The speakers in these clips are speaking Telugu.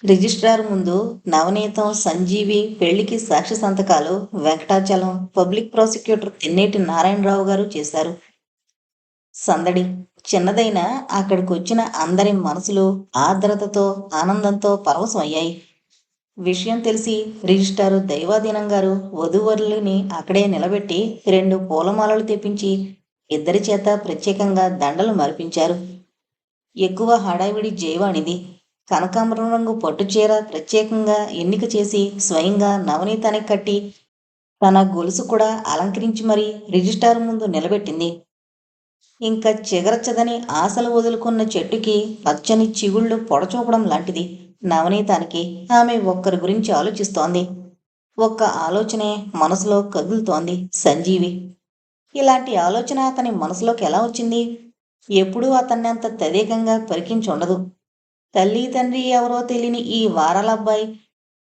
రిజిస్ట్రార్ ముందు నవనీతం, సంజీవి పెళ్లికి సాక్షి సంతకాలు వెంకటాచలం, పబ్లిక్ ప్రాసిక్యూటర్ తెన్నేటి నారాయణరావు గారు చేశారు. సందడి చిన్నదైనా అక్కడికొచ్చిన అందరి మనసులు ఆర్ద్రతతో, ఆనందంతో పరవశమయ్యాయి. విషయం తెలిసి రిజిస్ట్రారు దైవాధీనం గారు వధూవరులని అక్కడే నిలబెట్టి 2 పూలమాలలు తెప్పించి ఇద్దరి చేత ప్రత్యేకంగా దండలు మరిపించారు. ఎక్కువ హడావిడి జయవాణిది. కనకాంబరం రంగు పట్టుచీర ప్రత్యేకంగా ఎన్నిక చేసి స్వయంగా నవనీతానికి కట్టి తన గొలుసు కూడా అలంకరించి మరీ రిజిస్టారు ముందు నిలబెట్టింది. ఇంకా చిగరచ్చదని ఆశలు వదులుకున్న చెట్టుకి పచ్చని చిగుళ్ళు పొడచూపడం లాంటిది నవనీతానికి. ఆమె ఒక్కరి గురించి ఆలోచిస్తోంది. ఒక్క ఆలోచనే మనసులో కదులుతోంది. సంజీవి. ఇలాంటి ఆలోచన అతని మనసులోకి ఎలా వచ్చింది? ఎప్పుడూ అతన్ని అంత తదేకంగా పరికించుండదు. తల్లి తండ్రి ఎవరో తెలియని ఈ వారలబ్బాయి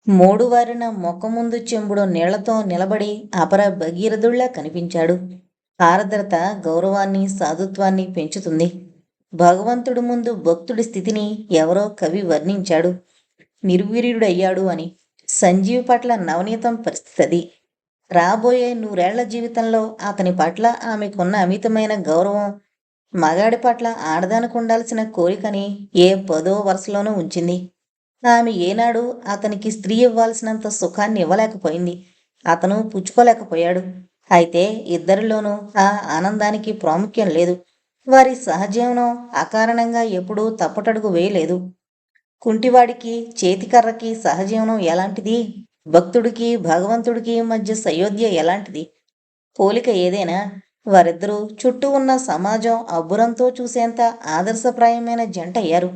మూడువారిన మొక్కముందు చెంబుడు నీళ్లతో నిలబడి అపర భగీరథుళ్లా కనిపించాడు. ఆర్ద్రత గౌరవాన్ని, సాధుత్వాన్ని పెంచుతుంది. భగవంతుడి ముందు భక్తుడి స్థితిని ఎవరో కవి వర్ణించాడు. నిర్వీర్యుడయ్యాడు అని. సంజీవి పట్ల నవనీతం పరిస్థితి అది. రాబోయే 100 ఏళ్ల జీవితంలో అతని పట్ల ఆమెకున్న అమితమైన గౌరవం మగాడి పట్ల ఆడదానికి ఉండాల్సిన కోరికని ఏ 10వ వరుసలోనూ ఉంచింది. ఆమె ఏనాడు అతనికి స్త్రీ ఇవ్వాల్సినంత సుఖాన్ని ఇవ్వలేకపోయింది. అతను పుచ్చుకోలేకపోయాడు. అయితే ఇద్దరిలోనూ ఆ ఆనందానికి ప్రాముఖ్యం లేదు. వారి సహజీవనం అకారణంగా ఎప్పుడూ తప్పటడుగు వేయలేదు. కుంటివాడికి చేతికర్రకి సహజీవనం ఎలాంటిది? భక్తుడికి భగవంతుడికి మధ్య సయోధ్య ఎలాంటిది? పోలిక ఏదైనా? వారిద్దరూ చుట్టూ ఉన్న సమాజం అబ్బురంతో చూసేంత ఆదర్శప్రాయమైన జంట అయ్యారు.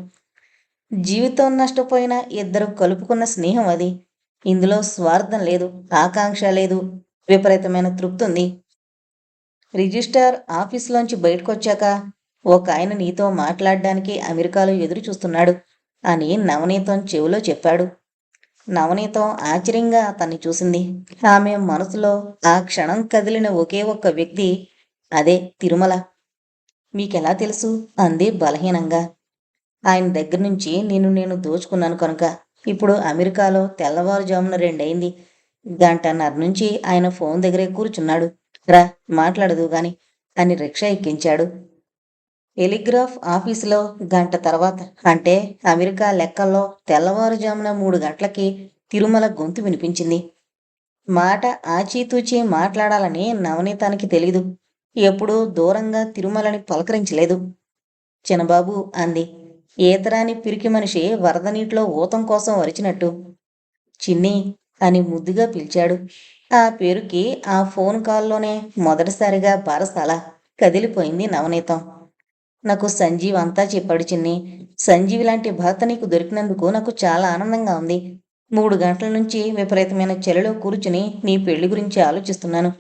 జీవితం నష్టపోయిన ఇద్దరు కలుపుకున్న స్నేహం అది. ఇందులో స్వార్థం లేదు, ఆకాంక్ష లేదు, విపరీతమైన తృప్తుంది. రిజిస్ట్రార్ ఆఫీసులోంచి బయటకొచ్చాక ఒక ఆయన నీతో మాట్లాడడానికి అమెరికాలో ఎదురు చూస్తున్నాడు అని నవనీతం చెవిలో చెప్పాడు. నవనీతం ఆశ్చర్యంగా అతన్ని చూసింది. ఆమె మనసులో ఆ క్షణం కదిలిన ఒకే ఒక్క వ్యక్తి అదే తిరుమల. మీకెలా తెలుసు? అంది బలహీనంగా. ఆయన దగ్గర నుంచి నేను దోచుకున్నాను కనుక. ఇప్పుడు అమెరికాలో తెల్లవారుజామున 2 అయింది. గంటన్నర నుంచి ఆయన ఫోన్ దగ్గరే కూర్చున్నాడు. రా మాట్లాడదు గాని అని రిక్షా ఎక్కించాడు. టెలిగ్రాఫ్ ఆఫీసులో గంట తర్వాత, అంటే అమెరికా లెక్కల్లో తెల్లవారుజామున 3 గంటలకి తిరుమల గొంతు వినిపించింది. మాట ఆచితూచి మాట్లాడాలని నవనీతానికి తెలీదు. ఎప్పుడూ దూరంగా తిరుమలని పలకరించలేదు. చిన్నబాబు అంది. ఈతరాని పిరికి మనిషి వరద నీటిలో ఊతం కోసం అరిచినట్టు. చిన్ని అని ముద్దుగా పిలిచాడు. ఆ పేరుకి ఆ ఫోన్ కాల్లోనే మొదటిసారిగా బారసాల. కదిలిపోయింది నవనీతం. నాకు సంజీవ్ అంతా చెప్పాడు చిన్ని. సంజీవి లాంటి భర్త నీకు దొరికినందుకు నాకు చాలా ఆనందంగా ఉంది. 3 గంటల నుంచి విపరీతమైన చలిలో కూర్చుని నీ పెళ్లి గురించి ఆలోచిస్తున్నాను.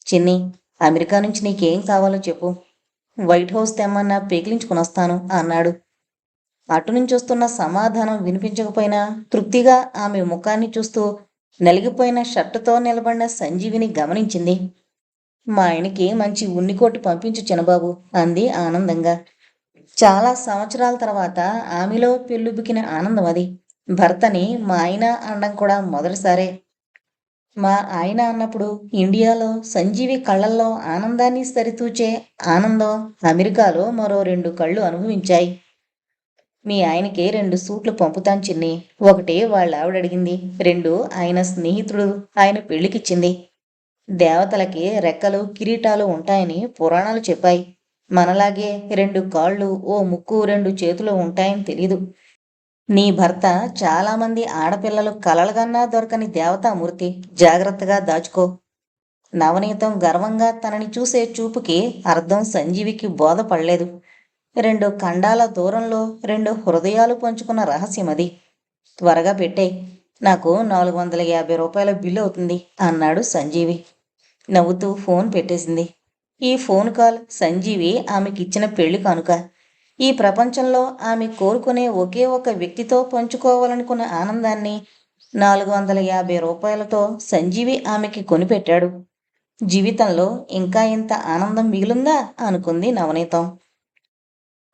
చిన్ని, అమెరికా నుంచి నీకేం కావాలో చెప్పు. వైట్ హౌస్ తెమ్మన్నా పెకిలించుకుని వస్తాను అన్నాడు. అటునుంచి వస్తున్న సమాధానం వినిపించకపోయినా తృప్తిగా ఆమె ముఖాన్ని చూస్తూ నలిగిపోయిన షర్టుతో నిలబడిన సంజీవిని గమనించింది. మా ఆయనకి మంచి ఉన్నికోటి పంపించు చిన్నబాబు అంది ఆనందంగా. చాలా సంవత్సరాల తర్వాత ఆమెలో పెళ్ళుబికిన ఆనందం అది. భర్తని మా ఆయన అనడం కూడా మొదటిసారే. మా ఆయన అన్నప్పుడు ఇండియాలో సంజీవి కళ్ళల్లో ఆనందాన్ని సరితూచే ఆనందం అమెరికాలో మరో 2 కళ్ళు అనుభవించాయి. మీ ఆయనకి 2 సూట్లు పంపుతాను చిన్ని. ఒకటి వాళ్ళ ఆవిడ అడిగింది, 2 ఆయన స్నేహితుడు ఆయన పెళ్లికిచ్చింది. దేవతలకి రెక్కలు కిరీటాలు ఉంటాయని పురాణాలు చెప్పాయి. మనలాగే 2 కాళ్ళు, ఓ ముక్కు, 2 చేతులు ఉంటాయని తెలీదు. నీ భర్త చాలామంది ఆడపిల్లలు కలలుగన్నా దొరకని దేవతామూర్తి. జాగ్రత్తగా దాచుకో. నవనీతం గర్వంగా తనని చూసే చూపుకి అర్థం సంజీవికి బోధపడలేదు. 2 ఖండాల దూరంలో 2 హృదయాలు పంచుకున్న రహస్యం అది. త్వరగా పెట్టేయ్. నాకు 450 రూపాయల బిల్లు అవుతుంది అన్నాడు సంజీవి. నవ్వుతూ ఫోన్ పెట్టేసింది. ఈ ఫోన్ కాల్ సంజీవి ఆమెకిచ్చిన పెళ్లి కానుక. ఈ ప్రపంచంలో ఆమె కోరుకునే ఒకే ఒక వ్యక్తితో పంచుకోవాలనుకున్న ఆనందాన్ని 450 రూపాయలతో సంజీవి ఆమెకి కొనిపెట్టాడు. జీవితంలో ఇంకా ఇంత ఆనందం మిగిలిందా అనుకుంది నవనీతం.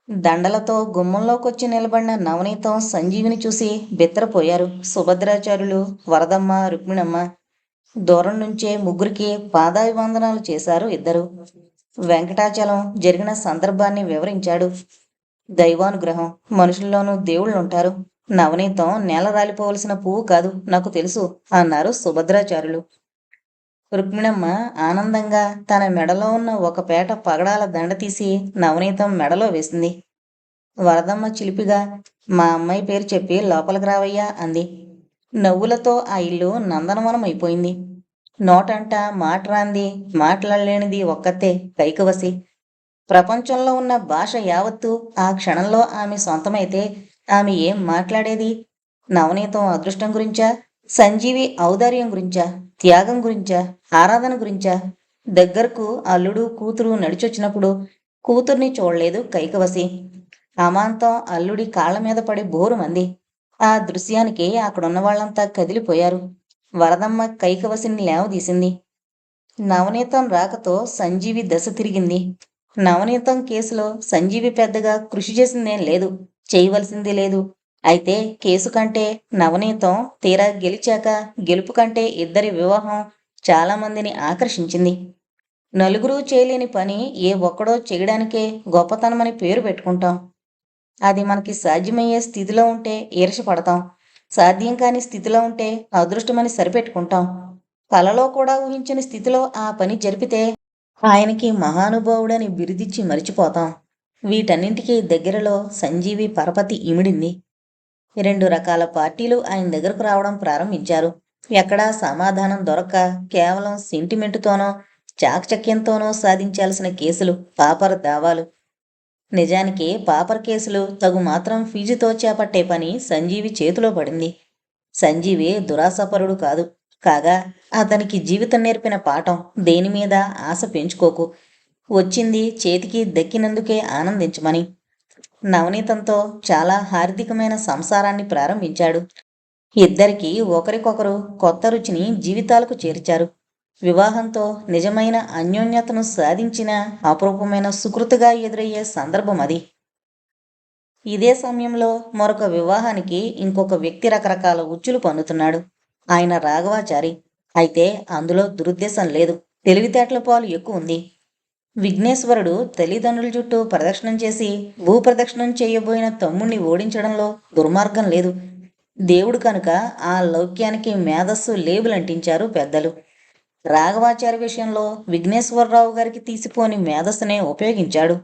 దండలతో గుమ్మంలోకొచ్చి నిలబడిన నవనీతం సంజీవిని చూసి బిత్తరపోయారు సుభద్రాచార్యులు, వరదమ్మ, రుక్మిణమ్మ. దూరం నుంచే ముగ్గురికి పాదాభివందనాలు చేశారు ఇద్దరు. వెంకటాచలం జరిగిన సందర్భాన్ని వివరించాడు. దైవానుగ్రహం, మనుషుల్లోనూ దేవుళ్ళుంటారు. నవనీతం నేల రాలిపోవలసిన పువ్వు కాదు, నాకు తెలుసు అన్నారు సుభద్రాచార్యులు. రుక్మిణమ్మ ఆనందంగా తన మెడలో ఉన్న ఒక పేట పగడాల దండ తీసి నవనీతం మెడలో వేసింది. వరదమ్మ చిలిపిగా, మా అమ్మాయి పేరు చెప్పి లోపలికి రావయ్యా అంది. నవ్వులతో ఆ ఇల్లు నందనవనం అయిపోయింది. నోటంట మాట రాంది, మాట్లాడలేనిది ఒక్కతే కైకవసి. ప్రపంచంలో ఉన్న భాష యావత్తు ఆ క్షణంలో ఆమె సొంతమైతే ఆమె ఏం మాట్లాడేది? నవనీతం అదృష్టం గురించా, సంజీవి ఔదార్యం గురించా, త్యాగం గురించా, ఆరాధన గురించా? దగ్గరకు అల్లుడు కూతురు నడిచొచ్చినప్పుడు కూతుర్ని చూడలేదు కైకవసి. అమాంతం అల్లుడి కాళ్ల మీద పడి బోరుమంది. ఆ దృశ్యానికి అక్కడున్న వాళ్ళంతా కదిలిపోయారు. వరదమ్మ కైకవసిని లేవదీసింది. నవనీతం రాకతో సంజీవి దశ తిరిగింది. నవనీతం కేసులో సంజీవి పెద్దగా కృషి చేసిందేం లేదు, చేయవలసింది లేదు. అయితే కేసు కంటే నవనీతం తీరా గెలిచాక గెలుపు కంటే ఇద్దరి వివాహం చాలా మందిని ఆకర్షించింది. నలుగురు చేయలేని పని ఏ ఒక్కడో చేయడానికే గొప్పతనమని పేరు పెట్టుకుంటాం. అది మనకి సాధ్యమయ్యే స్థితిలో ఉంటే ఈర్షపడతాం. సాధ్యం కాని స్థితిలో ఉంటే అదృష్టమని సరిపెట్టుకుంటాం. కలలో కూడా ఊహించని స్థితిలో ఆ పని జరిపితే ఆయనకి మహానుభావుడని బిరుదిచ్చి మరిచిపోతాం. వీటన్నింటికీ దగ్గరలో సంజీవి పరపతి ఇమిడింది. 2 రకాల పార్టీలు ఆయన దగ్గరకు రావడం ప్రారంభించారు. ఎక్కడా సమాధానం దొరక్క కేవలం సెంటిమెంటుతోనో చాకచక్యంతోనో సాధించాల్సిన కేసులు, పాపర్ దావాలు. నిజానికి పాపర్ కేసులు తగు మాత్రం ఫీజుతో చేపట్టే పని సంజీవి చేతిలో పడింది. సంజీవి దురాశపరుడు కాదు. కాగా అతనికి జీవితం నేర్పిన పాఠం దేనిమీద ఆశ పెంచుకోకు, వచ్చింది చేతికి దక్కినందుకే ఆనందించమని. నవనీతంతో చాలా హార్దికమైన సంసారాన్ని ప్రారంభించాడు. ఇద్దరికీ ఒకరికొకరు కొత్త రుచిని జీవితాలకు చేర్చారు. వివాహంతో నిజమైన అన్యోన్యతను సాధించిన అపురూపమైన సుకృతిగా ఎదురయ్యే సందర్భం అది. ఇదే సమయంలో మరొక వివాహానికి ఇంకొక వ్యక్తి రకరకాల ఉచ్చులు పన్నుతున్నాడు. ఆయన రాఘవాచారి. అయితే అందులో దురుద్దేశం లేదు, తెలివితేటల పాలు ఎక్కువ ఉంది. విఘ్నేశ్వరుడు తల్లిదండ్రుల చుట్టూ ప్రదక్షిణం చేసి భూప్రదక్షిణం చేయబోయిన తమ్ముణ్ణి ఓడించడంలో దుర్మార్గం లేదు. దేవుడు కనుక ఆ లౌక్యానికి మేధస్సు లేబులంటించారు పెద్దలు. రాఘవాచారి విషయంలో విఘ్నేశ్వరరావు గారికి తీసిపోని మేధస్సునే ఉపయోగించాడు.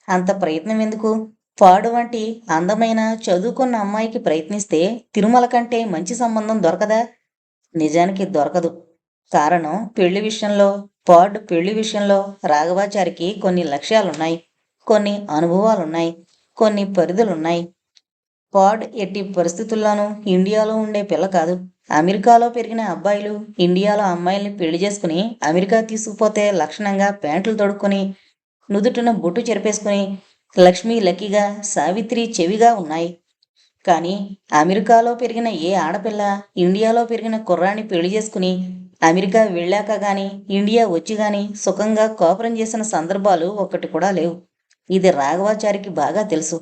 అంత ప్రయత్నం ఎందుకు? పాడు వంటి అందమైన చదువుకున్న అమ్మాయికి ప్రయత్నిస్తే తిరుమల కంటే మంచి సంబంధం దొరకదా? నిజానికి దొరకదు. కారణం పెళ్లి విషయంలో రాఘవాచారికి కొన్ని లక్ష్యాలున్నాయి, కొన్ని అనుభవాలున్నాయి, కొన్ని పరిధులున్నాయి. పాడ్ ఎట్టి పరిస్థితుల్లోనూ ఇండియాలో ఉండే పిల్ల కాదు. అమెరికాలో పెరిగిన అబ్బాయిలు ఇండియాలో అమ్మాయిల్ని పెళ్లి చేసుకుని అమెరికా తీసుకుపోతే లక్షణంగా ప్యాంట్లు తొడుక్కొని నుదుటిన బొట్టు చెరిపేసుకుని లక్ష్మీ లక్కీగా, సావిత్రి చెవిగా ఉన్నాయి. కానీ అమెరికాలో పెరిగిన ఏ ఆడపిల్ల ఇండియాలో పెరిగిన కుర్రాన్ని పెళ్లి చేసుకుని అమెరికా వెళ్ళాక గాని ఇండియా వచ్చి గాని సుఖంగా కాపురం చేసిన సందర్భాలు ఒక్కటి కూడా లేవు. ఇది రాఘవాచారికి బాగా తెలుసు.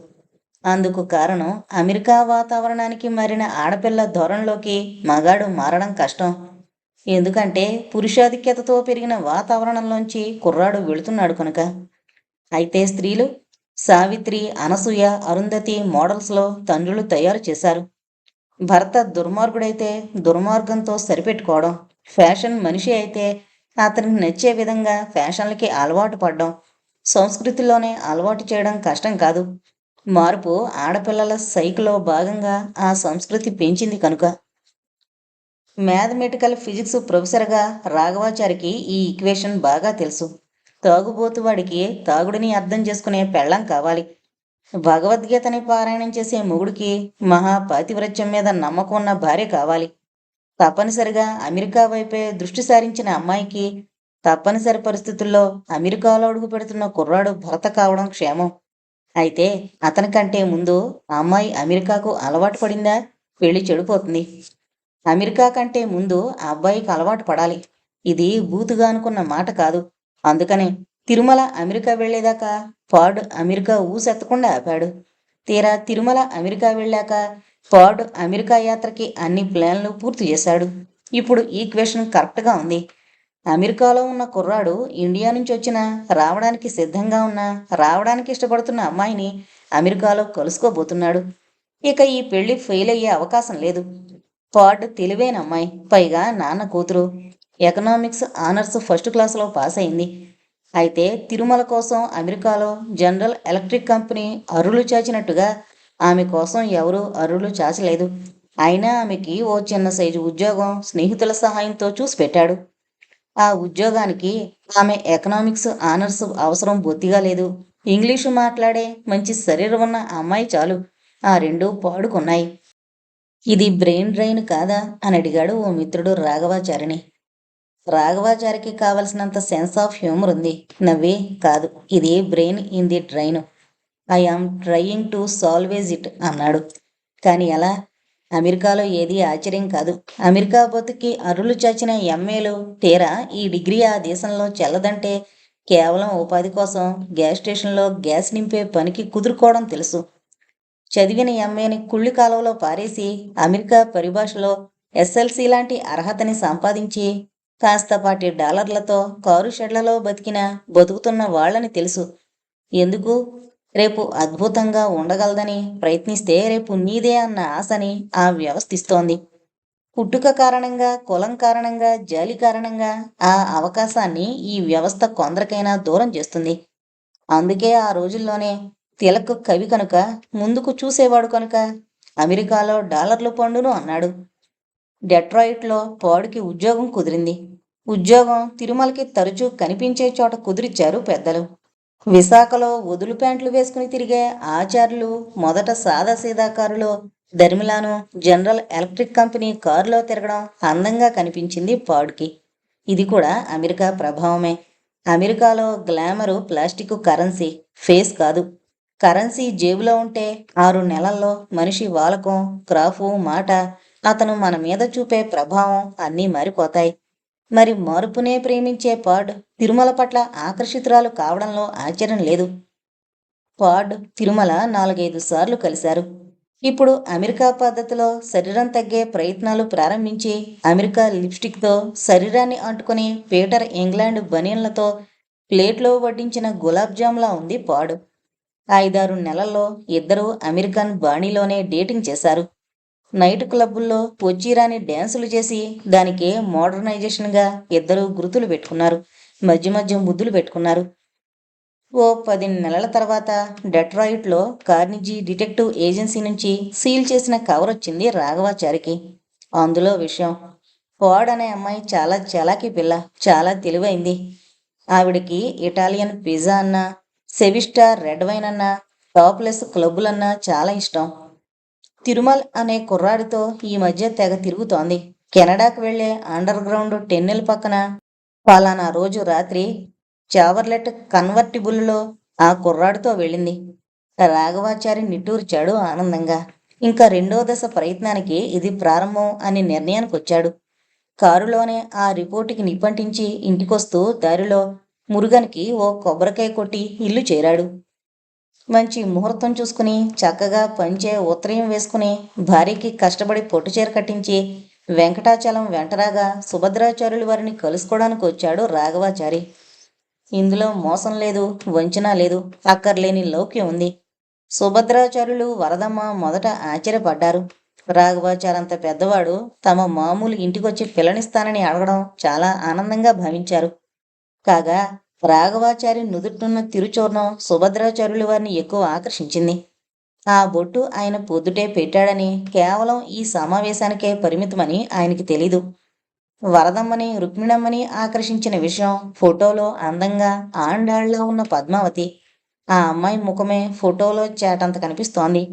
అందుకు కారణం అమెరికా వాతావరణానికి మారిన ఆడపిల్ల ధోరణిలోకి మగాడు మారడం కష్టం. ఎందుకంటే పురుషాధిక్యతతో పెరిగిన వాతావరణంలోంచి కుర్రాడు వెళుతున్నాడు కనుక. అయితే స్త్రీలు సావిత్రి, అనసూయ, అరుంధతి మోడల్స్లో తండ్రులు తయారు చేశారు. భర్త దుర్మార్గుడైతే దుర్మార్గంతో సరిపెట్టుకోవడం, ఫ్యాషన్ మనిషి అయితే అతనికి నచ్చే విధంగా ఫ్యాషన్లకి అలవాటు పడడం, సంస్కృతిలోనే అలవాటు చేయడం కష్టం కాదు. మార్పు ఆడపిల్లల సైకిలో భాగంగా ఆ సంస్కృతి పెంచింది కనుక. మ్యాథమెటికల్ ఫిజిక్స్ ప్రొఫెసర్గా రాఘవాచారికి ఈ ఈక్వేషన్ బాగా తెలుసు. తాగుబోతువాడికి తాగుడిని అర్థం చేసుకునే పెళ్ళం కావాలి. భగవద్గీతని పారాయణం చేసే మొగుడికి మహాపాతివ్రత్యం మీద నమ్మకం ఉన్న భార్య కావాలి. తప్పనిసరిగా అమెరికా వైపే దృష్టి సారించిన అమ్మాయికి తప్పనిసరి పరిస్థితుల్లో అమెరికాలో అడుగు పెడుతున్న కుర్రాడు భర్త కావడం క్షేమం. అయితే అతనికంటే ముందు అమ్మాయి అమెరికాకు అలవాటు పడిందా పెళ్లి చెడిపోతుంది. అమెరికా కంటే ముందు ఆ అబ్బాయికి అలవాటు పడాలి. ఇది బూతుగా అనుకున్న మాట కాదు. అందుకనే తిరుమల అమెరికా వెళ్ళేదాకా పాడ్ అమెరికా ఊసెత్తకుండా ఆపాడు. తీరా తిరుమల అమెరికా వెళ్ళాక పాడ్ అమెరికా యాత్రకి అన్ని ప్లాన్లు పూర్తి చేశాడు. ఇప్పుడు ఈక్వేషన్ కరెక్ట్గా ఉంది. అమెరికాలో ఉన్న కుర్రాడు ఇండియా నుంచి వచ్చినా, రావడానికి సిద్ధంగా ఉన్నా, రావడానికి ఇష్టపడుతున్న అమ్మాయిని అమెరికాలో కలుసుకోబోతున్నాడు. ఇక ఈ పెళ్లి ఫెయిల్ అయ్యే అవకాశం లేదు. పాడ్ తెలివైన అమ్మాయి, పైగా నాన్న కూతురు. ఎకనామిక్స్ ఆనర్స్ ఫస్ట్ క్లాసులో పాస్ అయింది. అయితే తిరుమల కోసం అమెరికాలో జనరల్ ఎలక్ట్రిక్ కంపెనీ అరులు చాచినట్టుగా ఆమె కోసం ఎవరూ అరులు చాచలేదు. అయినా ఆమెకి ఓ చిన్న సైజు ఉద్యోగం స్నేహితుల సహాయంతో చూసి పెట్టాడు. ఆ ఉద్యోగానికి ఆమె ఎకనామిక్స్ ఆనర్స్ అవసరం బొత్తిగా లేదు. ఇంగ్లీషు మాట్లాడే మంచి శరీరం ఉన్న అమ్మాయి చాలు. ఆ రెండూ పాడుకున్నాయి. ఇది బ్రెయిన్ డ్రైన్ కాదా అని అడిగాడు ఓ మిత్రుడు రాఘవాచారిని. రాఘవాచారికి కావలసినంత సెన్స్ ఆఫ్ హ్యూమర్ ఉంది. నవ్వే, కాదు, ఇది brain in the drain. I am trying to salvage it అన్నాడు. కానీ ఎలా? అమెరికాలో ఏది ఆశ్చర్యం కాదు. అమెరికా బతుకి అరులు చాచిన ఎంఏలు తీరా ఈ డిగ్రీ ఆ దేశంలో చెల్లదంటే కేవలం ఉపాధి కోసం గ్యాస్ స్టేషన్లో గ్యాస్ నింపే పనికి కుదురుకోవడం తెలుసు. చదివిన ఎంఏని కుళ్ళి కాలువలో పారేసి అమెరికా పరిభాషలో ఎస్ఎల్సి లాంటి అర్హతని సంపాదించి కాస్తపాటి డాలర్లతో కారు షెడ్లలో బతుకుతున్న వాళ్ళని తెలుసు. ఎందుకు? రేపు అద్భుతంగా ఉండగలదని ప్రయత్నిస్తే రేపు నీదే అన్న ఆశని ఆ వ్యవస్థిస్తోంది. పుట్టుక కారణంగా, కులం కారణంగా, జాలి కారణంగా ఆ అవకాశాన్ని ఈ వ్యవస్థ కొందరికైనా దూరం చేస్తుంది. అందుకే ఆ రోజుల్లోనే తిలక్ కవి కనుక, ముందుకు చూసేవాడు కనుక అమెరికాలో డాలర్లు పండును అన్నాడు. డెట్రాయిట్లో పాడుకి ఉద్యోగం కుదిరింది. ఉద్యోగం తిరుమలకి తరచూ కనిపించే చోట కుదిరిచ్చారు పెద్దలు. విశాఖలో వదులు ప్యాంట్లు వేసుకుని తిరిగే ఆచార్యులు మొదట సాదాసీదా కారులో, ధర్మిలాను జనరల్ ఎలక్ట్రిక్ కంపెనీ కారులో తిరగడం అందంగా కనిపించింది పాడుకి. ఇది కూడా అమెరికా ప్రభావమే. అమెరికాలో గ్లామరు ప్లాస్టిక్ కరెన్సీ, ఫేస్ కాదు. కరెన్సీ జేబులో ఉంటే 6 నెలల్లో మనిషి వాలకం, క్రాఫు, మాట, అతను మన మీద చూపే ప్రభావం అన్నీ మారిపోతాయి. మరి మార్పునే ప్రేమించే పాడ్ తిరుమల పట్ల ఆకర్షితురాలు కావడంలో ఆశ్చర్యం లేదు. పాడ్ తిరుమల 4-5 సార్లు కలిశారు. ఇప్పుడు అమెరికా పద్ధతిలో శరీరం తగ్గే ప్రయత్నాలు ప్రారంభించి అమెరికా లిప్స్టిక్తో శరీరాన్ని అంటుకుని పీటర్ ఇంగ్లాండ్ బనీన్లతో ప్లేట్లో వడ్డించిన గులాబ్ జామ్లా ఉంది పాడు. 5-6 నెలల్లో ఇద్దరూ అమెరికన్ బాణీలోనే డేటింగ్ చేశారు. నైట్ క్లబ్బుల్లో వచ్చిరాని డ్యాన్సులు చేసి దానికే మోడర్నైజేషన్గా ఇద్దరూ గుర్తులు పెట్టుకున్నారు. మధ్య మధ్య ముద్దులు పెట్టుకున్నారు. ఓ 10 నెలల తర్వాత డెట్రాయిట్లో కార్నిజీ డిటెక్టివ్ ఏజెన్సీ నుంచి సీల్ చేసిన కవర్ వచ్చింది రాఘవాచారికి. అందులో విషయం. పాడ్ అనే అమ్మాయి చాలా చలాకీ పిల్ల, చాలా తెలివైంది. ఆవిడకి ఇటాలియన్ పిజ్జా అన్నా, సెవిస్టార్ రెడ్ వైన్ అన్నా, టాప్లెస్ క్లబ్బులన్నా చాలా ఇష్టం. తిరుమల్ అనే కుర్రాడితో ఈ మధ్య తెగ తిరుగుతోంది. కెనడాకు వెళ్లే అండర్ గ్రౌండ్ టెన్నెల్ పక్కన పలానా రోజు రాత్రి చావర్లెట్ కన్వర్టిబుల్లో ఆ కుర్రాడితో వెళ్ళింది. రాఘవాచారి నిట్టూర్చాడు ఆనందంగా. ఇంకా 2వ దశ ప్రయత్నానికి ఇది ప్రారంభం అని నిర్ణయానికొచ్చాడు. కారులోనే ఆ రిపోర్టుకి నిప్పంటించి ఇంటికొస్తూ దారిలో మురుగన్కి ఓ కొబ్బరికాయ కొట్టి ఇల్లు చేరాడు. మంచి ముహూర్తం చూసుకుని చక్కగా పంచె ఉత్తరీయం వేసుకుని భార్యకి కష్టపడి పొట్టుచీర కట్టించి వెంకటాచలం వెంటరాగా సుభద్రాచార్యుల వారిని కలుసుకోవడానికి వచ్చాడు రాఘవాచారి. ఇందులో మోసం లేదు, వంచన లేదు, అక్కర్లేని లౌక్యం ఉంది. సుభద్రాచార్యులు వరదమ్మ మొదట ఆశ్చర్యపడ్డారు. రాఘవాచారంత పెద్దవాడు తమ మామూలు ఇంటికొచ్చి పిల్లనిస్తానని అడగడం చాలా ఆనందంగా భావించారు. కాగా రాఘవాచారి నుదుటినున్న తిరుచూర్ణం సుభద్రాచార్యుల వారిని ఎక్కువ ఆకర్షించింది. ఆ బొట్టు ఆయన పొద్దుటే పెట్టాడని, కేవలం ఈ సమావేశానికే పరిమితమని ఆయనకి తెలీదు. వరదమ్మని, రుక్మిణమ్మని ఆకర్షించిన విషయం ఫోటోలో అందంగా ఆండాళ్లా ఉన్న పద్మావతి. ఆ అమ్మాయి ముఖమే ఫోటోలో చేటంత కనిపిస్తోంది.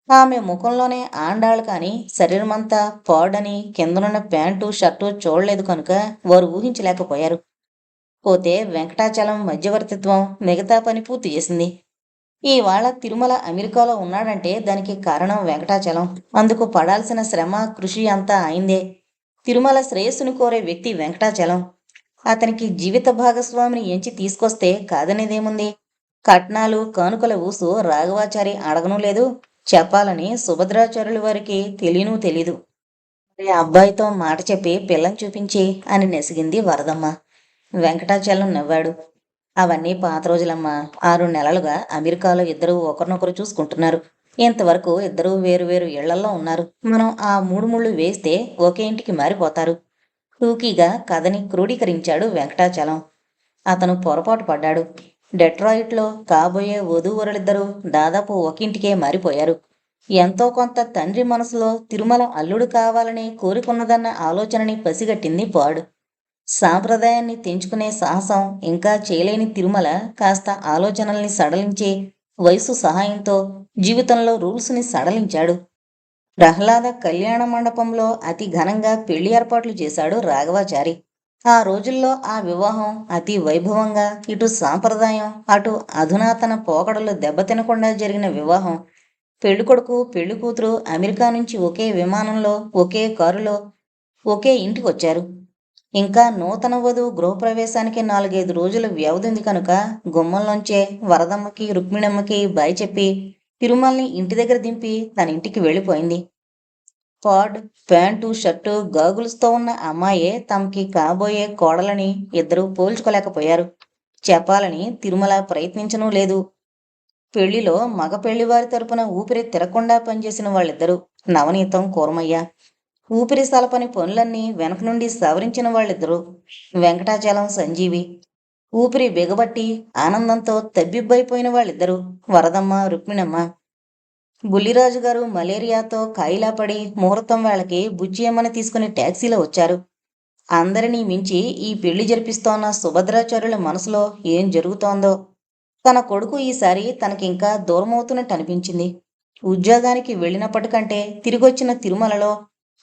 ఆమె ముఖంలోనే ఆండాళ్ళు కాని శరీరమంతా పాడని, కిందనున్న ప్యాంటు షర్టు చూడలేదు కనుక వారు ఊహించలేకపోయారు. పోతే వెంకటాచలం మధ్యవర్తిత్వం మిగతా పని పూర్తి చేసింది. ఇవాళ తిరుమల అమెరికాలో ఉన్నాడంటే దానికి కారణం వెంకటాచలం. అందుకు పడాల్సిన శ్రమ, కృషి అంతా అయిందే. తిరుమల శ్రేయస్సును కోరే వ్యక్తి వెంకటాచలం. అతనికి జీవిత భాగస్వామిని ఎంచి తీసుకొస్తే కాదనేదేముంది? కట్నాలు కానుకల ఊసు రాఘవాచారి అడగనూ లేదు, చెప్పాలని సుభద్రాచార్యుల వారికి తెలియనూ తెలీదు. మరి ఆ అబ్బాయితో మాట చెప్పి పిల్లని చూపించి అని నెసిగింది వరదమ్మ. వెంకటాచలం నవ్వాడు. అవన్నీ పాత రోజులమ్మా. 6 నెలలుగా అమెరికాలో ఇద్దరూ ఒకరినొకరు చూసుకుంటున్నారు. ఇంతవరకు ఇద్దరూ వేరు వేరు ఇళ్లల్లో ఉన్నారు. మనం ఆ 3 ముళ్ళు వేస్తే ఒకే ఇంటికి మారిపోతారు. టూకీగా కథని క్రోడీకరించాడు వెంకటాచలం. అతను పొరపాటు పడ్డాడు. డెట్రాయిట్లో కాబోయే వధూవరులిద్దరూ దాదాపు ఒకింటికే మారిపోయారు. ఎంతో కొంత తండ్రి మనసులో తిరుమల అల్లుడు కావాలని కోరుకున్నదన్న ఆలోచనని పసిగట్టింది పాడు. సాంప్రదాయాన్ని తెంచుకునే సాహసం ఇంకా చేయలేని తిరుమల కాస్త ఆలోచనల్ని సడలించే వయసు సహాయంతో జీవితంలో రూల్స్ని సడలించాడు. ప్రహ్లాద కళ్యాణ మండపంలో అతి ఘనంగా పెళ్లి ఏర్పాట్లు చేశాడు రాఘవాచారి. ఆ రోజుల్లో ఆ వివాహం అతి వైభవంగా, ఇటు సాంప్రదాయం అటు అధునాతన పోకడలు దెబ్బతినకుండా జరిగిన వివాహం. పెళ్ళికొడుకు పెళ్ళికూతురు అమెరికా నుంచి ఒకే విమానంలో, ఒకే కారులో, ఒకే ఇంటికొచ్చారు. ఇంకా నూతన వధువు గృహప్రవేశానికి 4-5 రోజుల వ్యవధి ఉంది కనుక గుమ్మంలోంచే వరదమ్మకి రుక్మిణమ్మకి బాయ్ చెప్పి తిరుమలని ఇంటి దగ్గర దింపి తన ఇంటికి వెళ్ళిపోయింది. పాడ్, ప్యాంటు, షర్టు, గాగుల్స్తో ఉన్న అమ్మాయే తమకి కాబోయే కోడలని ఇద్దరూ పోల్చుకోలేకపోయారు. చెప్పాలని తిరుమల ప్రయత్నించనూ లేదు. పెళ్లిలో మగ పెళ్లివారి తరపున ఊపిరి తిరగకుండా పనిచేసిన వాళ్ళిద్దరూ నవనీతం, కూర్మయ్య. ఊపిరి సలపని పనులన్నీ వెనక నుండి సవరించిన వాళ్ళిద్దరూ వెంకటాచలం, సంజీవి. ఊపిరి బిగబట్టి ఆనందంతో తబ్బిబ్బైపోయిన వాళ్ళిద్దరూ వరదమ్మ, రుక్మిణమ్మ. బుల్లిరాజు గారు మలేరియాతో కాయిలా పడి ముహూర్తం వేళకి బుచ్చియమ్మని తీసుకుని టాక్సీలో వచ్చారు. అందరినీ మించి ఈ పెళ్లి జరిపిస్తోన్న సుభద్రాచార్యుల మనసులో ఏం జరుగుతోందో. తన కొడుకు ఈసారి తనకింకా దూరమవుతున్నట్టు అనిపించింది. ఉద్యోగానికి వెళ్ళినప్పటికంటే తిరిగొచ్చిన తిరుమలలో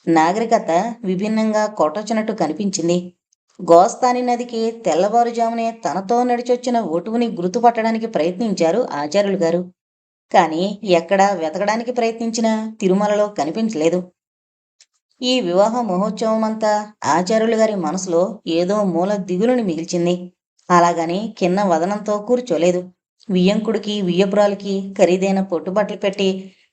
నాగరికత విభిన్నంగా కొట్టొచ్చినట్టు కనిపించింది. గోస్తాని నదికి తెల్లవారుజామునే తనతో నడిచొచ్చిన ఒటువుని గుర్తుపట్టడానికి ప్రయత్నించారు ఆచార్యులు గారు. కానీ ఎక్కడా వెతకడానికి ప్రయత్నించినా తిరుమలలో కనిపించలేదు. ఈ వివాహ మహోత్సవమంతా ఆచార్యులు గారి మనసులో ఏదో మూల దిగులుని మిగిల్చింది. అలాగని కింద వదనంతో కూర్చోలేదు. వియ్యంకుడికి వియ్యపురాలకి ఖరీదైన పొట్టుబట్టలు పెట్టి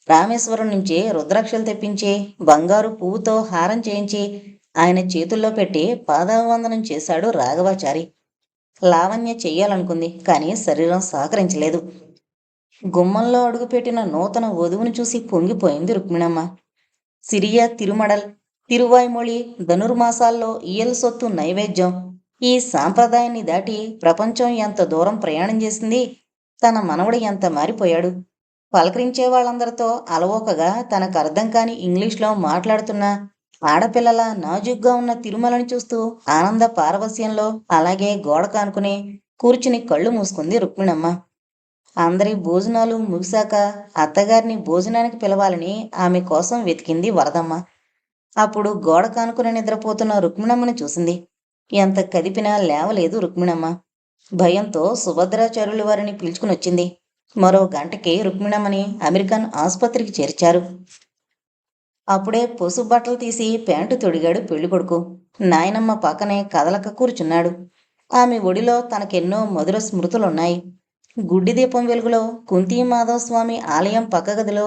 రామేశ్వరం నుంచి రుద్రాక్షలు తెప్పించి బంగారు పువ్వుతో హారం చేయించి ఆయన చేతుల్లో పెట్టి పాదావందనం చేశాడు రాఘవాచారి. లావణ్య చెయ్యాలనుకుంది, కానీ శరీరం సహకరించలేదు. గుమ్మంలో అడుగుపెట్టిన నూతన వధువును చూసి పొంగిపోయింది రుక్మిణమ్మ. సిరియా తిరుమడల్, తిరువాయ్మొళి, ధనుర్మాసాల్లో ఇయ్యల సొత్తు నైవేద్యం, ఈ సాంప్రదాయాన్ని దాటి ప్రపంచం ఎంత దూరం ప్రయాణం చేసింది. తన మనవడు ఎంత మారిపోయాడు. పలకరించే వాళ్ళందరితో అలవోకగా తనకు అర్థం కాని ఇంగ్లీష్లో మాట్లాడుతున్న ఆడపిల్లల నాజుగ్గా ఉన్న తిరుమలని చూస్తూ ఆనంద పారవస్యంలో అలాగే గోడ కానుకుని కూర్చుని కళ్ళు మూసుకుంది రుక్మిణమ్మ. అందరి భోజనాలు ముగిశాక అత్తగారిని భోజనానికి పిలవాలని ఆమె కోసం వెతికింది వరదమ్మ. అప్పుడు గోడ కానుకుని నిద్రపోతున్న రుక్మిణమ్మని చూసింది. ఎంత కదిపినా లేవలేదు రుక్మిణమ్మ. భయంతో సుభద్రాచార్యుల వారిని పిలుచుకునొచ్చింది. మరో గంటకి రుక్మిణమ్మని అమెరికన్ ఆసుపత్రికి చేర్చారు. అప్పుడే పొసు బట్టలు తీసి ప్యాంటు తొడిగాడు పెళ్ళికొడుకు. నాయనమ్మ పక్కనే కదలక కూర్చున్నాడు. ఆమె ఒడిలో తనకెన్నో మధుర స్మృతులున్నాయి. గుడ్డి దీపం వెలుగులో కుంతీమాధవస్వామి ఆలయం పక్క గదిలో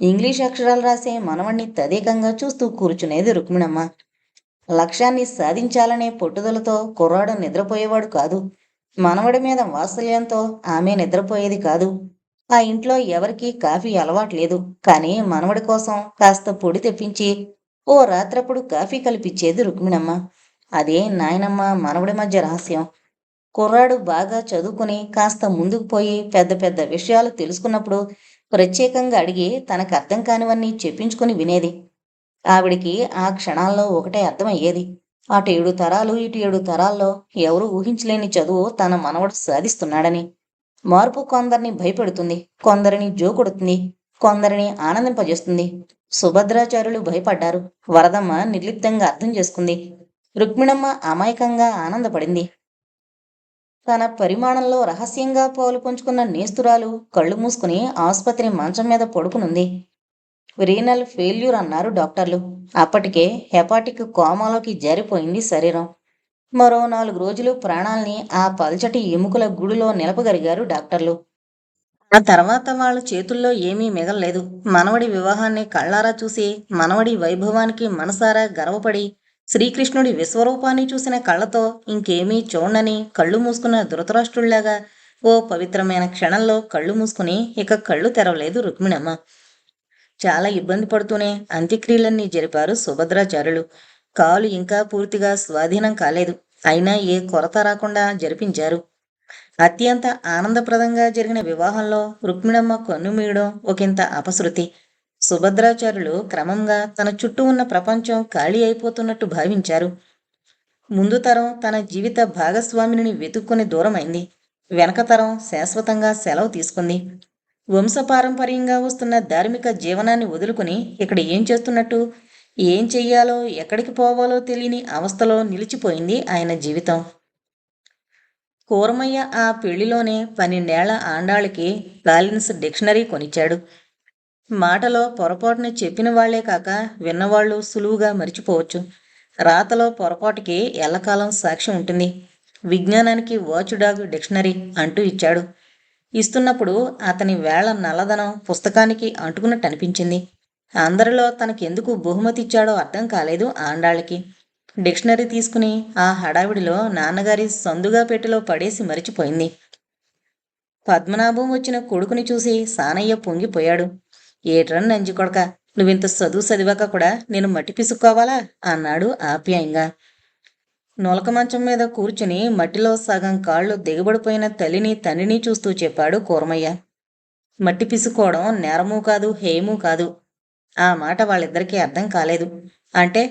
ఇంగ్లీష్ అక్షరాలు రాసే మనవణ్ణి తదేకంగా చూస్తూ కూర్చునేది రుక్మిణమ్మ. లక్ష్యాన్ని సాధించాలనే పట్టుదలతో కుర్రాడు నిద్రపోయేవాడు కాదు. మనవడి మీద వాత్సల్యంతో ఆమె నిద్రపోయేది కాదు. ఆ ఇంట్లో ఎవరికీ కాఫీ అలవాట్లేదు. కానీ మనవడి కోసం కాస్త పొడి తెప్పించి ఓ రాత్రప్పుడు కాఫీ కలిపిచ్చేది రుక్మిణమ్మ. అదే నాయనమ్మ మనవడి మధ్య రహస్యం. కుర్రాడు బాగా చదువుకుని కాస్త ముందుకు పోయి పెద్ద పెద్ద విషయాలు తెలుసుకున్నప్పుడు ప్రత్యేకంగా అడిగి తనకు అర్థం కానివన్నీ చెప్పించుకుని వినేది. ఆవిడికి ఆ క్షణాల్లో ఒకటే అర్థమయ్యేది. అటు 7 తరాలు ఇటు 7 తరాల్లో ఎవరూ ఊహించలేని చదువు తన మనవడు సాధిస్తున్నాడని. మార్పు కొందరిని భయపెడుతుంది, కొందరిని జోకొడుతుంది, కొందరిని ఆనందింపజేస్తుంది. సుభద్రాచార్యులు భయపడ్డారు. వరదమ్మ నిర్లిప్తంగా అర్థం చేసుకుంది. రుక్మిణమ్మ అమాయకంగా ఆనందపడింది. తన పరిమాణంలో రహస్యంగా పాలు పంచుకున్న నేస్తురాలు కళ్ళు మూసుకుని ఆసుపత్రి మంచం మీద పడుకునుంది. రీనల్ ఫెయిల్యూర్ అన్నారు డాక్టర్లు. అప్పటికే హెపాటిక్ కోమాలోకి జారిపోయింది శరీరం. మరో 4 రోజులు ప్రాణాల్ని ఆ పల్చటి ఎముకల గూడులో నిలపగలిగారు డాక్టర్లు. ఆ తర్వాత వాళ్ళ చేతుల్లో ఏమీ మిగల్లేదు. మనవడి వివాహాన్ని కళ్ళారా చూసి, మనవడి వైభవానికి మనసారా గర్వపడి, శ్రీకృష్ణుడి విశ్వరూపాన్ని చూసిన కళ్ళతో ఇంకేమీ చూడనని కళ్ళు మూసుకున్న ధృతరాష్ట్రుల్లాగా ఓ పవిత్రమైన క్షణంలో కళ్ళు మూసుకుని ఇక కళ్ళు తెరవలేదు రుక్మిణమ్మ. చాలా ఇబ్బంది పడుతూనే అంత్యక్రియలన్నీ జరిపారు సుభద్రాచార్యులు. కాలు ఇంకా పూర్తిగా స్వాధీనం కాలేదు. అయినా ఏ కొరత రాకుండా జరిపించారు. అత్యంత ఆనందప్రదంగా జరిగిన వివాహంలో రుక్మిణమ్మ కన్నుమూయడం ఒకంత అపశృతి. సుభద్రాచార్యులు క్రమంగా తన చుట్టూ ఉన్న ప్రపంచం ఖాళీ అయిపోతున్నట్టు భావించారు. ముందు తరం తన జీవిత భాగస్వామిని వెతుక్కుని దూరమైంది. వెనక తరం శాశ్వతంగా సెలవు తీసుకుంది. వంశపారంపర్యంగా వస్తున్న ధార్మిక జీవనాన్ని వదులుకుని ఇక్కడ ఏం చేస్తున్నట్టు, ఏం చెయ్యాలో, ఎక్కడికి పోవాలో తెలియని అవస్థలో నిలిచిపోయింది ఆయన జీవితం. కూరమయ్య ఆ పెళ్లిలోనే 12 ఏళ్ల ఆండాళ్ళకి కాలిన్స్ డిక్షనరీ కొనిచ్చాడు. మాటలో పొరపాటుని చెప్పిన వాళ్లే కాక విన్నవాళ్లు సులువుగా మరిచిపోవచ్చు. రాతలో పొరపాటుకి ఎల్లకాలం సాక్ష్యం ఉంటుంది. విజ్ఞానానికి వాచుడాగ్ డిక్షనరీ అంటూ ఇచ్చాడు. ఇస్తున్నప్పుడు అతని వేళ్ల నల్లదనం పుస్తకానికి అంటుకున్నట్టు అనిపించింది. అందరిలో తనకెందుకు బహుమతి ఇచ్చాడో అర్థం కాలేదు ఆండాళ్ళకి. డిక్షనరీ తీసుకుని ఆ హడావిడిలో నాన్నగారి సందుగా పెట్టెలో పడేసి మరిచిపోయింది. పద్మనాభం వచ్చిన కొడుకుని చూసి సానయ్య పొంగిపోయాడు. ఏట్రన్ నంజి కొడక, నువ్వింత చదువు చదివాక కూడా నేను మట్టి పిసుక్కోవాలా అన్నాడు ఆప్యాయంగా. నొలక మంచం మీద కూర్చుని మట్టిలో సగం కాళ్ళు దిగబడిపోయిన తల్లిని తండ్రిని చూస్తూ చెప్పాడు కూరమయ్య. మట్టి పిసుకోవడం నేరమూ కాదు, హేయమూ కాదు. ఆ మాట వాళ్ళిద్దరికీ అర్థం కాలేదు. అంటే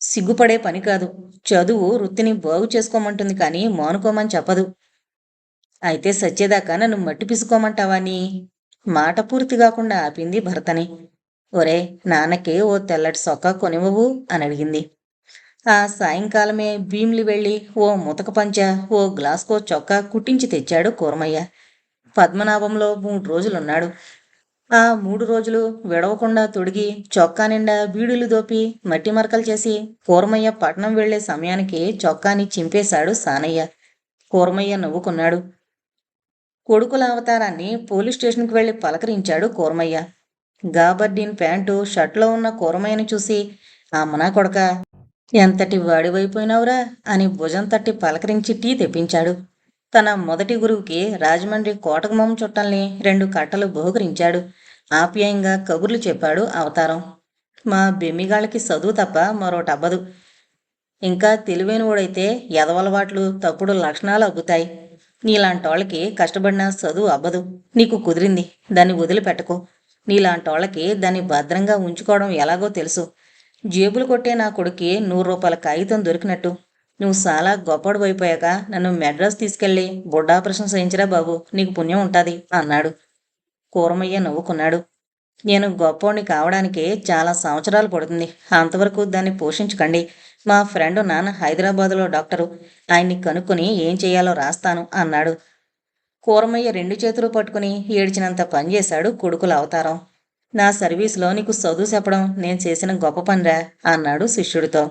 సిగ్గుపడే పని కాదు. చదువు వృత్తిని బాగు చేసుకోమంటుంది కానీ మానుకోమని చెప్పదు. అయితే సచ్చేదాకా నన్ను మట్టి పిసుకోమంటావా నీ? మాట పూర్తి కాకుండా ఆపింది భరతని. ఒరే, నాన్నకి ఓ తెల్లటి సొక్కా కొనివ్వవు అని అడిగింది. ఆ సాయంకాలమే భీమ్లి వెళ్ళి ఓ ముతక పంచ, ఓ గ్లాస్కో చొక్కా కుట్టించి తెచ్చాడు కూరమయ్య. పద్మనాభంలో 3 రోజులున్నాడు. ఆ 3 రోజులు విడవకుండా తొడిగి చొక్కా నిండా బీడులు దోపి మట్టి మరకలు చేసి కూరమయ్య పట్నం వెళ్లే సమయానికి చొక్కాని చింపేశాడు సానయ్య. కూరమయ్య నవ్వుకున్నాడు. కొడుకుల అవతారాన్ని పోలీస్ స్టేషన్కి వెళ్లి పలకరించాడు కూరమయ్య. గాబర్డీన్ ప్యాంటు షర్ట్లో ఉన్న కూరమయ్యని చూసి, అమ్మనా కొడక, ఎంతటి వాడివైపోయినావురా అని భుజం తట్టి పలకరించి టీ తెప్పించాడు. తన మొదటి గురువుకి రాజమండ్రి కోటగుమ్మం చుట్టల్ని 2 కట్టలు బహుకరించాడు. ఆప్యాయంగా కబుర్లు చెప్పాడు అవతారం. మా బెమ్మిగాళ్ళకి చదువు తప్ప మరోటబ్బదు. ఇంకా తెలివైనవాడైతే ఎదవలవాట్లు తప్పుడు లక్షణాలు అబ్బుతాయి. నీలాంటోళ్ళకి కష్టపడిన చదువు అబ్బదు. నీకు కుదిరింది, దాన్ని వదిలిపెట్టకు. నీలాంటోళ్ళకి దాన్ని భద్రంగా ఉంచుకోవడం ఎలాగో తెలుసు. జేబులు కొట్టే నా కొడుక్కి 100 రూపాయల కాగితం దొరికినట్టు. నువ్వు చాలా గొప్పడు అయిపోయాక నన్ను మెడ్రాస్ తీసుకెళ్ళి బుడ్డాపరేషన్ చేయించరా బాబు, నీకు పుణ్యం ఉంటుంది అన్నాడు. కూరమయ్య నవ్వుకున్నాడు. నేను గొప్పోడిని కావడానికి చాలా సంవత్సరాలు పడుతుంది. అంతవరకు దాన్ని పోషించకండి. మా ఫ్రెండ్ నాన్న హైదరాబాదులో డాక్టరు. ఆయన్ని కనుక్కొని ఏం చేయాలో రాస్తాను అన్నాడు. కూరమయ్య 2 చేతులు పట్టుకుని ఏడ్చినంత పనిచేశాడు కొడుకుల అవతారం. నా సర్వీసులో నీకు చదువు చెప్పడం నేను చేసిన గొప్ప పనిరా అన్నాడు శిష్యుడితో.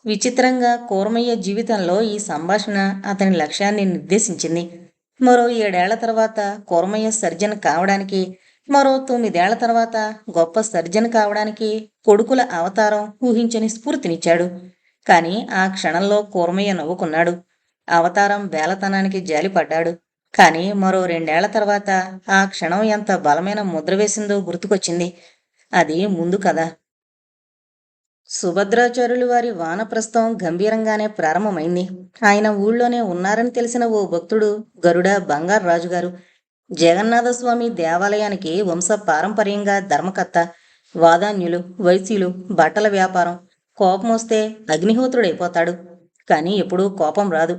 విచిత్రంగా కూరమయ్య జీవితంలో ఈ సంభాషణ అతని లక్ష్యాన్ని నిర్దేశించింది. మరో 7 ఏళ్ల తర్వాత కూరమయ్య సర్జన్ కావడానికి, మరో 9 ఏళ్ల తర్వాత గొప్ప సర్జన్ కావడానికి కొడుకుల అవతారం ఊహించని స్ఫూర్తినిచ్చాడు. కానీ ఆ క్షణంలో కూరమయ్య నవ్వుకున్నాడు. అవతారం బేలతనానికి జాలిపడ్డాడు. కానీ మరో 2 ఏళ్ల తర్వాత ఆ క్షణం ఎంత బలమైన ముద్ర వేసిందో గుర్తుకొచ్చింది. అది ముందు కథ. సుభద్రాచార్యులు వారి వానప్రస్థం గంభీరంగానే ప్రారంభమైంది. ఆయన ఊళ్ళోనే ఉన్నారని తెలిసిన ఓ భక్తుడు గరుడ బంగారాజు గారు జగన్నాథస్వామి దేవాలయానికి వంశ పారంపర్యంగా ధర్మకర్త. వాదాన్యులు, వైశ్యులు, బట్టల వ్యాపారం. కోపం వస్తే అగ్నిహోత్రుడైపోతాడు. కానీ ఎప్పుడూ కోపం రాదు.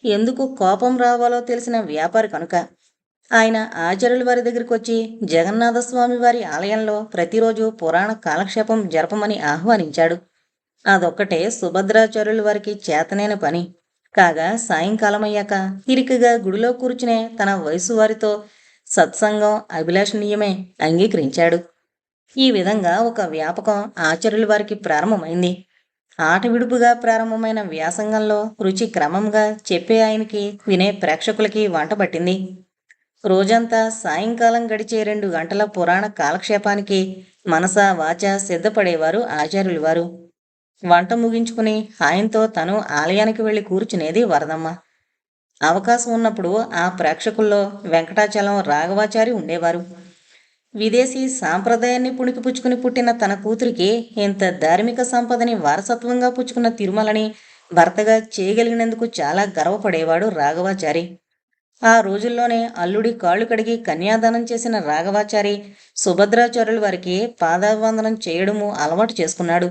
ఎందుకు కోపం రావాలో తెలిసిన వ్యాపారి కనుక. ఆయన ఆచార్యుల వారి దగ్గరికి వచ్చి జగన్నాథస్వామి వారి ఆలయంలో ప్రతిరోజు పురాణ కాలక్షేపం జరపమని ఆహ్వానించాడు. అదొక్కటే సుభద్రాచార్యుల వారికి చేతనైన పని. కాగా సాయంకాలం అయ్యాక ఇరికగా గుడిలో కూర్చునే తన వయసు వారితో సత్సంగం అభిలాషణీయమే అంగీకరించాడు. ఈ విధంగా ఒక వ్యాపకం ఆచార్యుల వారికి ప్రారంభమైంది. ఆట విడుపుగా ప్రారంభమైన వ్యాసంగంలో రుచి క్రమంగా చెప్పే ఆయనకి వినే ప్రేక్షకులకి వంట పట్టింది. రోజంతా సాయంకాలం గడిచే 2 గంటల పురాణ కాలక్షేపానికి మనస వాచ సిద్ధపడేవారు ఆచార్యులు వారు. వంట ముగించుకుని ఆయనతో తను ఆలయానికి వెళ్ళి కూర్చునేది వరదమ్మ. అవకాశం ఉన్నప్పుడు ఆ ప్రేక్షకుల్లో వెంకటాచలం రాఘవాచారి ఉండేవారు. విదేశీ సాంప్రదాయాన్ని పుణికిపుచ్చుకుని పుట్టిన తన కూతురికి ఇంత ధార్మిక సంపదని వారసత్వంగా పుచ్చుకున్న తిరుమలని భర్తగా చేయగలిగినందుకు చాలా గర్వపడేవాడు రాఘవాచారి. ఆ రోజుల్లోనే అల్లుడి కాళ్ళు కడిగి కన్యాదానం చేసిన రాఘవాచారి సుభద్రాచార్యుల వారికి పాదావందనం చేయడము అలవాటు చేసుకున్నాడు.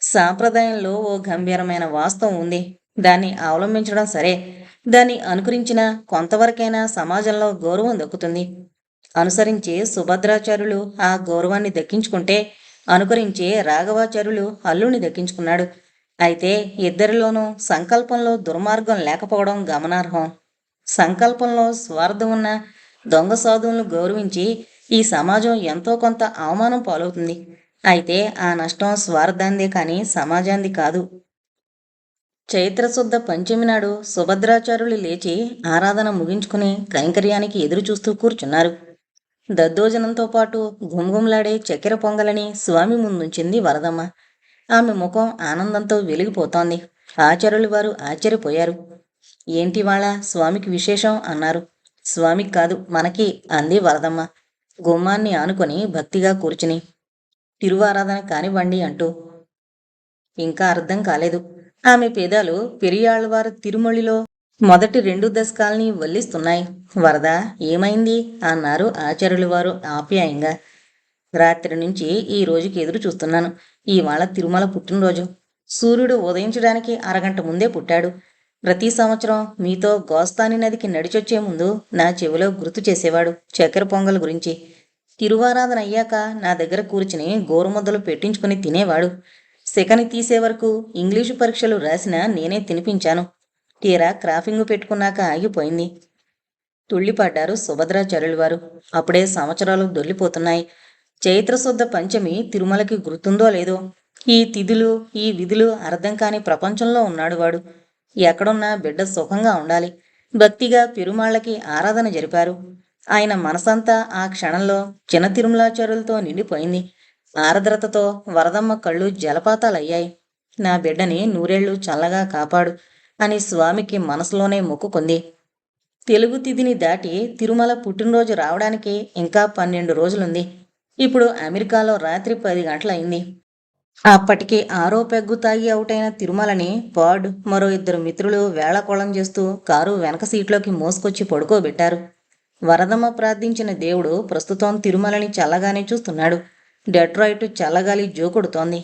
సాంప్రదాయంలో ఓ గంభీరమైన వాస్తవం ఉంది. దాన్ని అవలంబించడం సరే, దాన్ని అనుకరించిన కొంతవరకైనా సమాజంలో గౌరవం దక్కుతుంది. అనుసరించే సుభద్రాచార్యులు ఆ గౌరవాన్ని దక్కించుకుంటే, అనుకరించే రాఘవాచార్యులు అల్లుని దక్కించుకున్నాడు. అయితే ఇద్దరిలోనూ సంకల్పంలో దుర్మార్గం లేకపోవడం గమనార్హం. సంకల్పంలో స్వార్థం ఉన్న దొంగ సాధువులను గౌరవించి ఈ సమాజం ఎంతో కొంత అవమానం పాలవుతుంది. అయితే ఆ నష్టం స్వార్థాందే కానీ సమాజాంది కాదు. చైత్రశుద్ధ పంచమి నాడు సుభద్రాచార్యులు లేచి ఆరాధన ముగించుకుని కైంకర్యానికి ఎదురు చూస్తూ కూర్చున్నారు. దద్దోజనంతో పాటు గుమగుమలాడే చక్కెర పొంగలని స్వామి ముందుంచింది వరదమ్మ. ఆమె ముఖం ఆనందంతో వెలిగిపోతోంది. ఆచార్యులు వారు ఆశ్చర్యపోయారు. ఏంటి వాళ్ళ స్వామికి విశేషం అన్నారు. స్వామికి కాదు, మనకి అంది వరదమ్మ గుమ్మాన్ని ఆనుకొని భక్తిగా కూర్చుని. తిరువారాధన కానివ్వండి అంటూ. ఇంకా అర్థం కాలేదు. ఆమె పేదాలు పెరియాళ్వారు తిరుమొళిలో మొదటి 2 దశకాల్ని వల్లిస్తున్నాయి. వరద ఏమైంది అన్నారు ఆచార్యులు వారు ఆప్యాయంగా. రాత్రి నుంచి ఈ రోజుకి ఎదురు చూస్తున్నాను. ఇవాళ తిరుమల పుట్టినరోజు. సూర్యుడు ఉదయించడానికి అరగంట ముందే పుట్టాడు. ప్రతి సంవత్సరం మీతో గోస్తాని నదికి నడిచొచ్చే ముందు నా చెవిలో గుర్తు చేసేవాడు చక్కెర పొంగల్ గురించి. తిరువారాధన అయ్యాక నా దగ్గర కూర్చుని గోరుముద్దలు పెట్టించుకుని తినేవాడు. సెకని తీసే వరకు ఇంగ్లీషు పరీక్షలు రాసినా నేనే తినిపించాను. తీరా క్రాఫింగు పెట్టుకున్నాక ఆగిపోయింది. తుళ్ళిపడ్డారు సుభద్రాచార్యులు వారు. అప్పుడే సంవత్సరాలు దొల్లిపోతున్నాయి. చైత్రశుద్ధ పంచమి తిరుమలకి గుర్తుందో లేదో. ఈ తిథులు ఈ విధులు అర్థం కాని ప్రపంచంలో ఉన్నాడు వాడు. ఎక్కడున్నా బిడ్డ సుఖంగా ఉండాలి. భక్తిగా పెరుమాళ్ళకి ఆరాధన జరిపారు. ఆయన మనసంతా ఆ క్షణంలో చిన్న తిరుమలాచార్యులతో నిండిపోయింది. ఆర్ద్రతతో వరదమ్మ కళ్ళు జలపాతాలయ్యాయి. నా బిడ్డని 100 ఏళ్ళు చల్లగా కాపాడు అని స్వామికి మనసులోనే మొక్కుకుంది. తెలుగు తిథిని దాటి తిరుమల పుట్టినరోజు రావడానికి ఇంకా 12 రోజులుంది. ఇప్పుడు అమెరికాలో రాత్రి 10 గంటలయింది. అప్పటికి 6వ పెగ్గు తాగి అవుటైన తిరుమలని పాడ్ మరో 2 మిత్రులు వేళకోళం చేస్తూ కారు వెనక సీట్లోకి మోసుకొచ్చి పడుకోబెట్టారు. వరదమ్మ ప్రార్థించిన దేవుడు ప్రస్తుతం తిరుమలని చల్లగానే చూస్తున్నాడు. డెట్రాయిట్ చల్లగాలి జోకొడుతోంది.